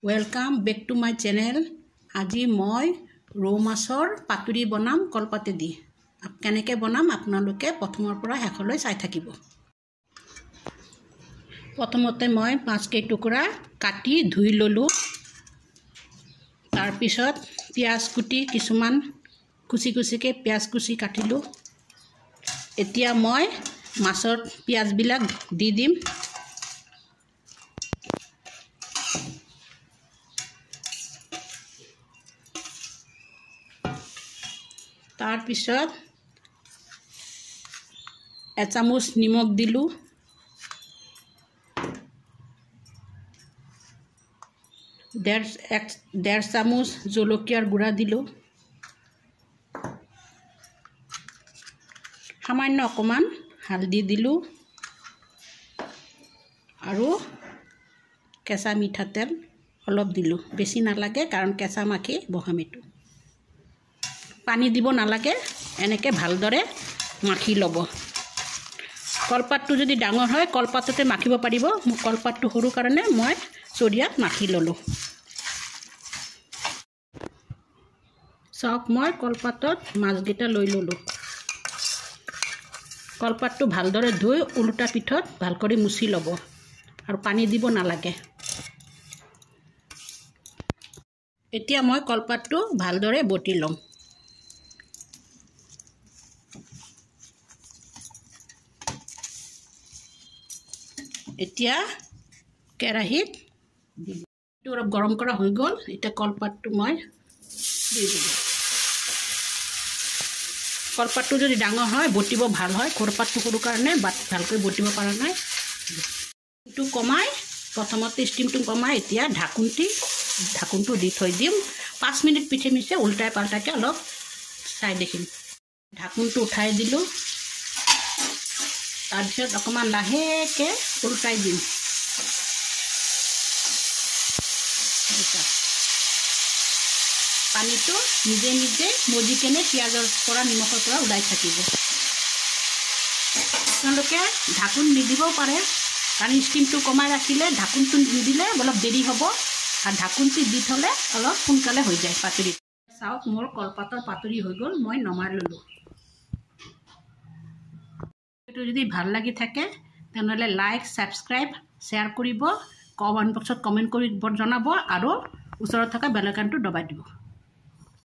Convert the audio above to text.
Welcome back to my channel. আজি মই ৰৌ মাছৰ পাতুৰি বনাম কলপাতে দি। কেনেকৈ বনাম আপোনালোকে প্ৰথমৰ পৰা শেষলৈ চাই থাকিব। প্ৰথমতে মই 5 কেজি টুকুৰা কাটি ধুই ললো। তাৰ পিছত পিয়াজ কুটি কিছুমান কুচি কুচিকে পিয়াজ কুচি কাটিলো। এতিয়া মই মাছৰ পিয়াজ বিলাক দি দিম। तार पिছত एक चामच निमक दिलु। डेढ़ चामच जलकियार गुड़ा दिलु। सामान्य अकमान हालदी दिलु आरु केঁচা मिठातेल अलप दिलु। बेसि नालागे कारण केঁচা माखी बहामिटु। पानी দিব নালাগে এনেকে ভালদৰে মাখি লব। কলপাতটো যদি ডাঙৰ হয় কলপাততে মাখিব পাৰিব। কলপাতটো সৰু কাৰণে মই চৰিয়াত মাখি ললো। সক মই কলপাতত মাছগিটা লৈ ললো। কলপাতটো ভালদৰে ধুই উল্টা পিঠত ভাল কৰি মুছি লব আৰু পানী দিব নালাগে। এতিয়া মই কলপাতটো ভালদৰে বটি লম। এতিয়া কেৰাহীত দিলো। অলপ গৰম কৰা হৈ গল। এতিয়া কলপাতটো মই দি দিলো। কলপাতটো যদি ডাঙৰ হয় বটিব ভাল হয়। কলপাতটো সৰু কাৰণে ভালকৈ বটিব পৰা নাই। টো কমাই প্ৰথমতে ষ্টিমটো কমাই এতিয়া ঢাকুনটো দি থৈ দিম। 5 মিনিট পিঠে মিছে উল্টাই পাল্টাকে অলপ চাই দেখিম। ঢাকুনটো উঠাই দিলো। तार पिছত अकमान लाहेके उल्टाई दिम। पानीটো निजे निजे मजी केने पियाजर পৰা নিমখৰ পৰা উলাই থাকিব। আপোনালোকে ঢাকুন নিদিব পাৰে কাৰণ ষ্টিমটো কমাই ৰাখিলে ঢাকুনটো নিদিলে অলপ দেৰি হ'ব আৰু ঢাকুনটো দি থলে অলপ সোনকালে হৈ যায় পাতুৰি। চাওক মোৰ কলপাতৰ পাতুৰি হৈ গল। মই নমাই ললো। যদি ভাল লাগি থাকে তেনলে লাইক সাবস্ক্রাইব শেয়ার করিব। কমেন্ট বক্সত কমেন্ট কৰি জনাব আৰু ওচৰত থকা বেল আইকনটো দবাই দিব।